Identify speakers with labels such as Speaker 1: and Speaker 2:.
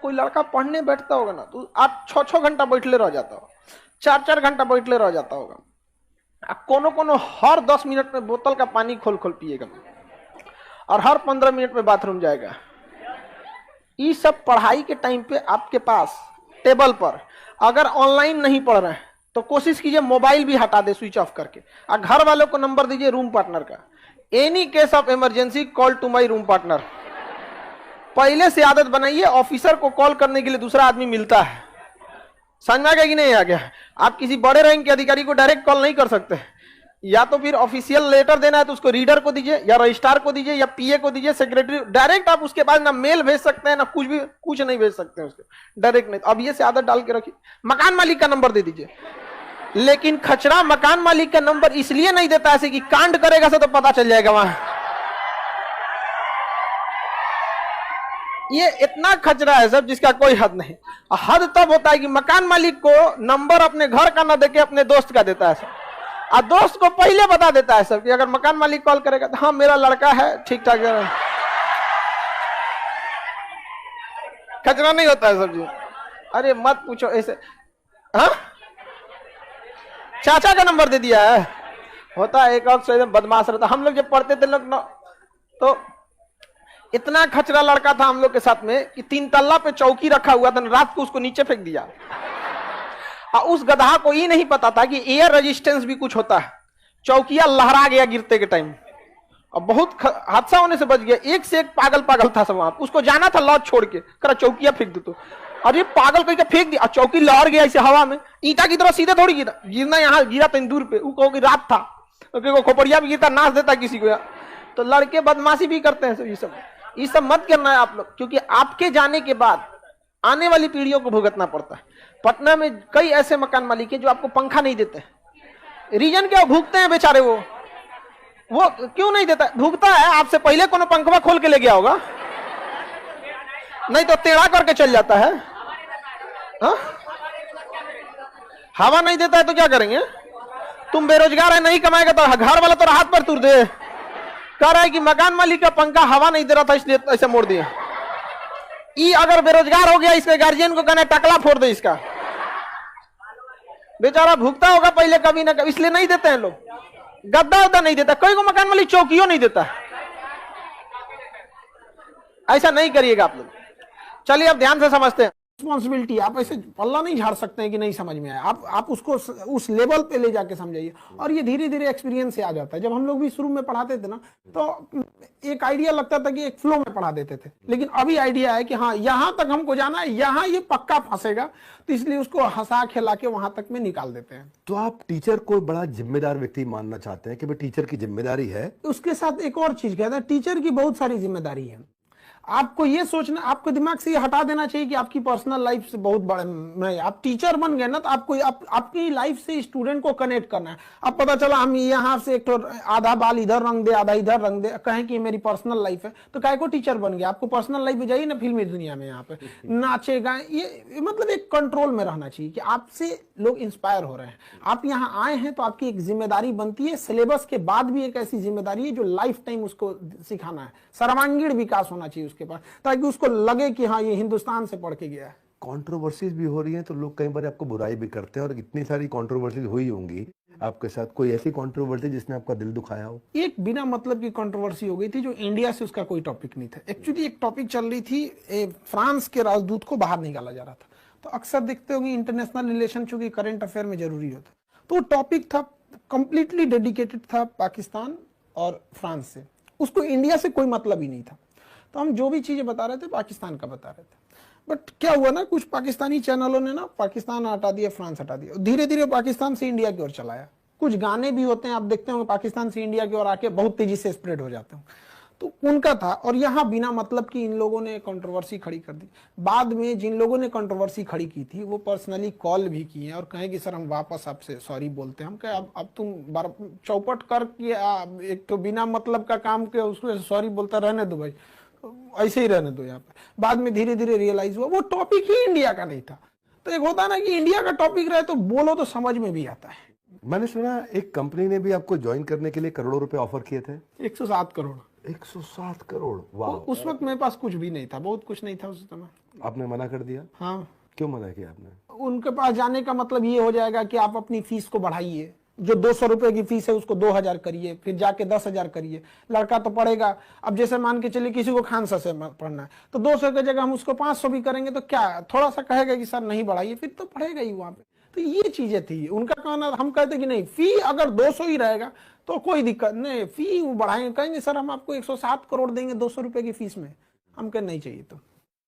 Speaker 1: कोई लड़का पढ़ने बैठता होगा ना तो आप 6-6 घंटा बैठले रह जाता हो, 4-4 घंटा बैठले रह जाता होगा। कोनो कोनो हर 10 मिनट में बोतल का पानी खोल खोल पिएगा और हर 15 मिनट में बाथरूम जाएगा। ये सब पढ़ाई के टाइम पे आपके पास टेबल पर अगर ऑनलाइन नहीं पढ़ रहे हैं तो कोशिश कीजिए मोबाइल भी हटा दे स्विच ऑफ करके, और घर वालों को नंबर दीजिए रूम पार्टनर का। Any case of emergency call to my room partner. पहले से आदत बनाइए, ऑफिसर को कॉल करने के लिए दूसरा आदमी मिलता है। समझ में आ गया कि नहीं आ गया? आप किसी बड़े रैंक के अधिकारी को डायरेक्ट कॉल नहीं कर सकते, या तो फिर ऑफिशियल लेटर देना है तो उसको रीडर को दीजिए, या रजिस्ट्रार को दीजिए, या पीए को दीजिए, सेक्रेटरी। डायरेक्ट आप उसके पास ना मेल भेज सकते हैं ना कुछ भी, कुछ नहीं भेज सकते हैं उसको डायरेक्ट नहीं। अब ये से आदत डाल के रखिए। मकान मालिक का नंबर दे दीजिए, लेकिन खचरा मकान मालिक का नंबर इसलिए नहीं देता ऐसे कि कांड करेगा से तो पता चल जाएगा वहां। ये इतना खचरा है सब जिसका कोई हद नहीं। हद तब होता है कि मकान मालिक को नंबर अपने घर का ना देके अपने दोस्त का देता है सब, और दोस्त को पहले बता देता है सब कि अगर मकान मालिक कॉल करेगा तो हाँ मेरा लड़का है ठीक ठाक। खचरा नहीं होता है सब जी। अरे मत पूछो ऐसे। हाँ चाचा का नंबर दे दिया है। होता है एक वक्त एकदम बदमाश रहता। हम लोग जब पढ़ते थे लोग तो इतना खचरा लड़का था हम लोग के साथ में कि 3 तल्ला पे चौकी रखा हुआ था, रात को उसको नीचे फेंक दिया। और उस गधा को ये नहीं पता था कि एयर रेजिस्टेंस भी कुछ होता है। चौकिया लहरा गया गिरते के टाइम, और बहुत हादसा होने से बच गया। एक से एक पागल पागल था सब वहां। उसको जाना था लॉज छोड़ के, करा चौकिया फेंक दे तो अरे पागल करके फेंक दिया, चौकी लहर गया ऐसे हवा में। ईटा की तरह सीधे थोड़ी गिरा, गिरना यहाँ गिरा था दूर पे। वो कहो कि रात था, तो खोपड़िया भी गिरता नाच देता किसी को। तो लड़के बदमाशी भी करते हैं ये सब मत करना है आप लोग, क्योंकि आपके जाने के बाद आने वाली पीढ़ियों को भुगतना पड़ता है। पटना में कई ऐसे मकान मालिक हैं जो आपको पंखा नहीं देते। रीजन क्या? भूखते हैं बेचारे। वो क्यों नहीं देता? भूखता है। आपसे पहले कोनो पंखवा खोल के ले गया होगा, नहीं तो टेढ़ा करके चल जाता है। हा? हवा नहीं देता है तो क्या करेंगे? तुम बेरोजगार है, नहीं कमाएगा तो घर वाला तो हाथ पर तुर दे। कह रहा है कि मकान मालिक का पंखा हवा नहीं दे रहा था इसलिए ऐसे मोड़ दिया। ये अगर बेरोजगार हो गया, इसके गार्जियन को कहना टकला फोड़ दे इसका। बेचारा भुगता होगा पहले कभी ना कभी, इसलिए नहीं देते हैं लोग। गद्दा उद्दा नहीं देता, कोई को मकान मालिक चौकियों नहीं देता। ऐसा नहीं करिएगा आप लोग। चलिए अब ध्यान से समझते हैं। रिस्पॉन्सिबिलिटी आप ऐसे पल्ला नहीं झाड़ सकते हैं कि नहीं समझ में आया। आप उसको उस लेवल पे ले जाके समझाइए, और ये धीरे धीरे एक्सपीरियंस से आ जाता है। जब हम लोग भी शुरू में पढ़ाते थे ना तो एक आइडिया लगता था कि एक फ्लो में पढ़ा देते थे, लेकिन अभी आइडिया है कि हाँ यहां तक हमको जाना है, यहाँ ये पक्का फंसेगा, तो इसलिए उसको हंसा खिला के वहां तक में निकाल देते हैं।
Speaker 2: तो आप टीचर को बड़ा जिम्मेदार व्यक्ति मानना चाहते हैं कि भाई टीचर की जिम्मेदारी है।
Speaker 1: उसके साथ एक और चीज कहता है, टीचर की बहुत सारी जिम्मेदारी है। आपको ये सोचना, आपको दिमाग से ये हटा देना चाहिए कि आपकी पर्सनल लाइफ से बहुत बड़े नहीं। आप टीचर बन गए ना तो आपको आपकी लाइफ से स्टूडेंट को कनेक्ट करना है। अब पता चला हम यहाँ से एक तो आधा बाल इधर रंग दे, आधा इधर रंग दे, कहें कि मेरी पर्सनल लाइफ है, तो काहे को टीचर बन गया? आपको पर्सनल लाइफ में जाइए ना, फिल्मी दुनिया में यहाँ पे नाचे गाए, ये मतलब एक कंट्रोल में रहना चाहिए कि आपसे लोग इंस्पायर हो रहे हैं। आप यहाँ आए हैं तो आपकी एक जिम्मेदारी बनती है। सिलेबस के बाद भी एक ऐसी जिम्मेदारी है जो लाइफ टाइम उसको सिखाना है। सर्वांगीण विकास होना चाहिए उसके पास, ताकि उसको लगे कि हाँ ये हिंदुस्तान से पढ़ के गया है।
Speaker 2: कंट्रोवर्सीज भी हो रही हैं तो लोग कई बार आपको बुराई भी करते हैं, और इतनी सारी कंट्रोवर्सीज हुई होंगी आपके साथ। कोई ऐसी कंट्रोवर्सी जिसने आपका दिल दुखाया हो?
Speaker 1: एक बिना मतलब की कंट्रोवर्सी हो गई थी जो इंडिया से उसका कोई टॉपिक नहीं था। एक्चुअली एक टॉपिक चल रही थी, फ्रांस के राजदूत को बाहर निकाला जा रहा था। तो अक्सर देखते होंगे इंटरनेशनल रिलेशन चूंकि करंट अफेयर में जरूरी होता, तो टॉपिक था कंप्लीटली डेडिकेटेड था पाकिस्तान और फ्रांस से। उसको इंडिया से कोई मतलब ही नहीं था। तो हम जो भी चीजें बता रहे थे पाकिस्तान का बता रहे थे। बट क्या हुआ ना, कुछ पाकिस्तानी चैनलों ने ना पाकिस्तान हटा दिया, फ्रांस हटा दिया, धीरे धीरे पाकिस्तान से इंडिया की ओर चलाया। कुछ गाने भी होते हैं, आप देखते होंगे पाकिस्तान से इंडिया की ओर आके बहुत तेजी से स्प्रेड हो जाते हैं। तो उनका था, और यहाँ बिना मतलब की इन लोगों ने कंट्रोवर्सी खड़ी कर दी। बाद में जिन लोगों ने कंट्रोवर्सी खड़ी की थी वो पर्सनली कॉल भी किए और कहे कि सर हम वापस आपसे सॉरी बोलते हैं। हम कहे अब तुम चौपट कर एक तो बिना मतलब का काम के उसको सॉरी बोलता रहने दो भाई, ऐसे ही रहने दो यहाँ पे। बाद में धीरे धीरे रियलाइज हुआ वो टॉपिक ही इंडिया का नहीं था। तो एक होता ना कि इंडिया का टॉपिक रहे तो बोलो तो समझ में भी आता है।
Speaker 2: मैंने सुना एक कंपनी ने भी आपको ज्वाइन करने के लिए करोड़ों रुपए ऑफर किए थे।
Speaker 1: 107 करोड़।
Speaker 2: 107 करोड़, वाह।
Speaker 1: उस वक्त मेरे पास कुछ भी नहीं था, बहुत कुछ नहीं था उस समय।
Speaker 2: आपने मना कर दिया?
Speaker 1: हाँ,
Speaker 2: क्यों मना किया आपने?
Speaker 1: उनके पास जाने का मतलब ये हो जाएगा कि आप अपनी फीस को बढ़ाइए, जो 200 रुपए की फीस है उसको 2000 करिए, फिर जाके 10,000 करिए। लड़का तो पढ़ेगा, अब जैसे मान के चलिए किसी को खानसा से पढ़ना है तो 200 की जगह हम उसको 500 भी करेंगे तो क्या थोड़ा सा कहेगा कि सर नहीं बढ़ाइए, फिर तो पढ़ेगा ही वहां पे। तो ये चीजें थी उनका कहना। हम कहते कि नहीं, फी अगर 200 ही रहेगा तो कोई दिक्कत नहीं, फी बढ़ाएंगे, कहेंगे सर हम आपको 107 करोड़ देंगे 200 रुपए की फीस में। हम कहें नहीं चाहिए। तो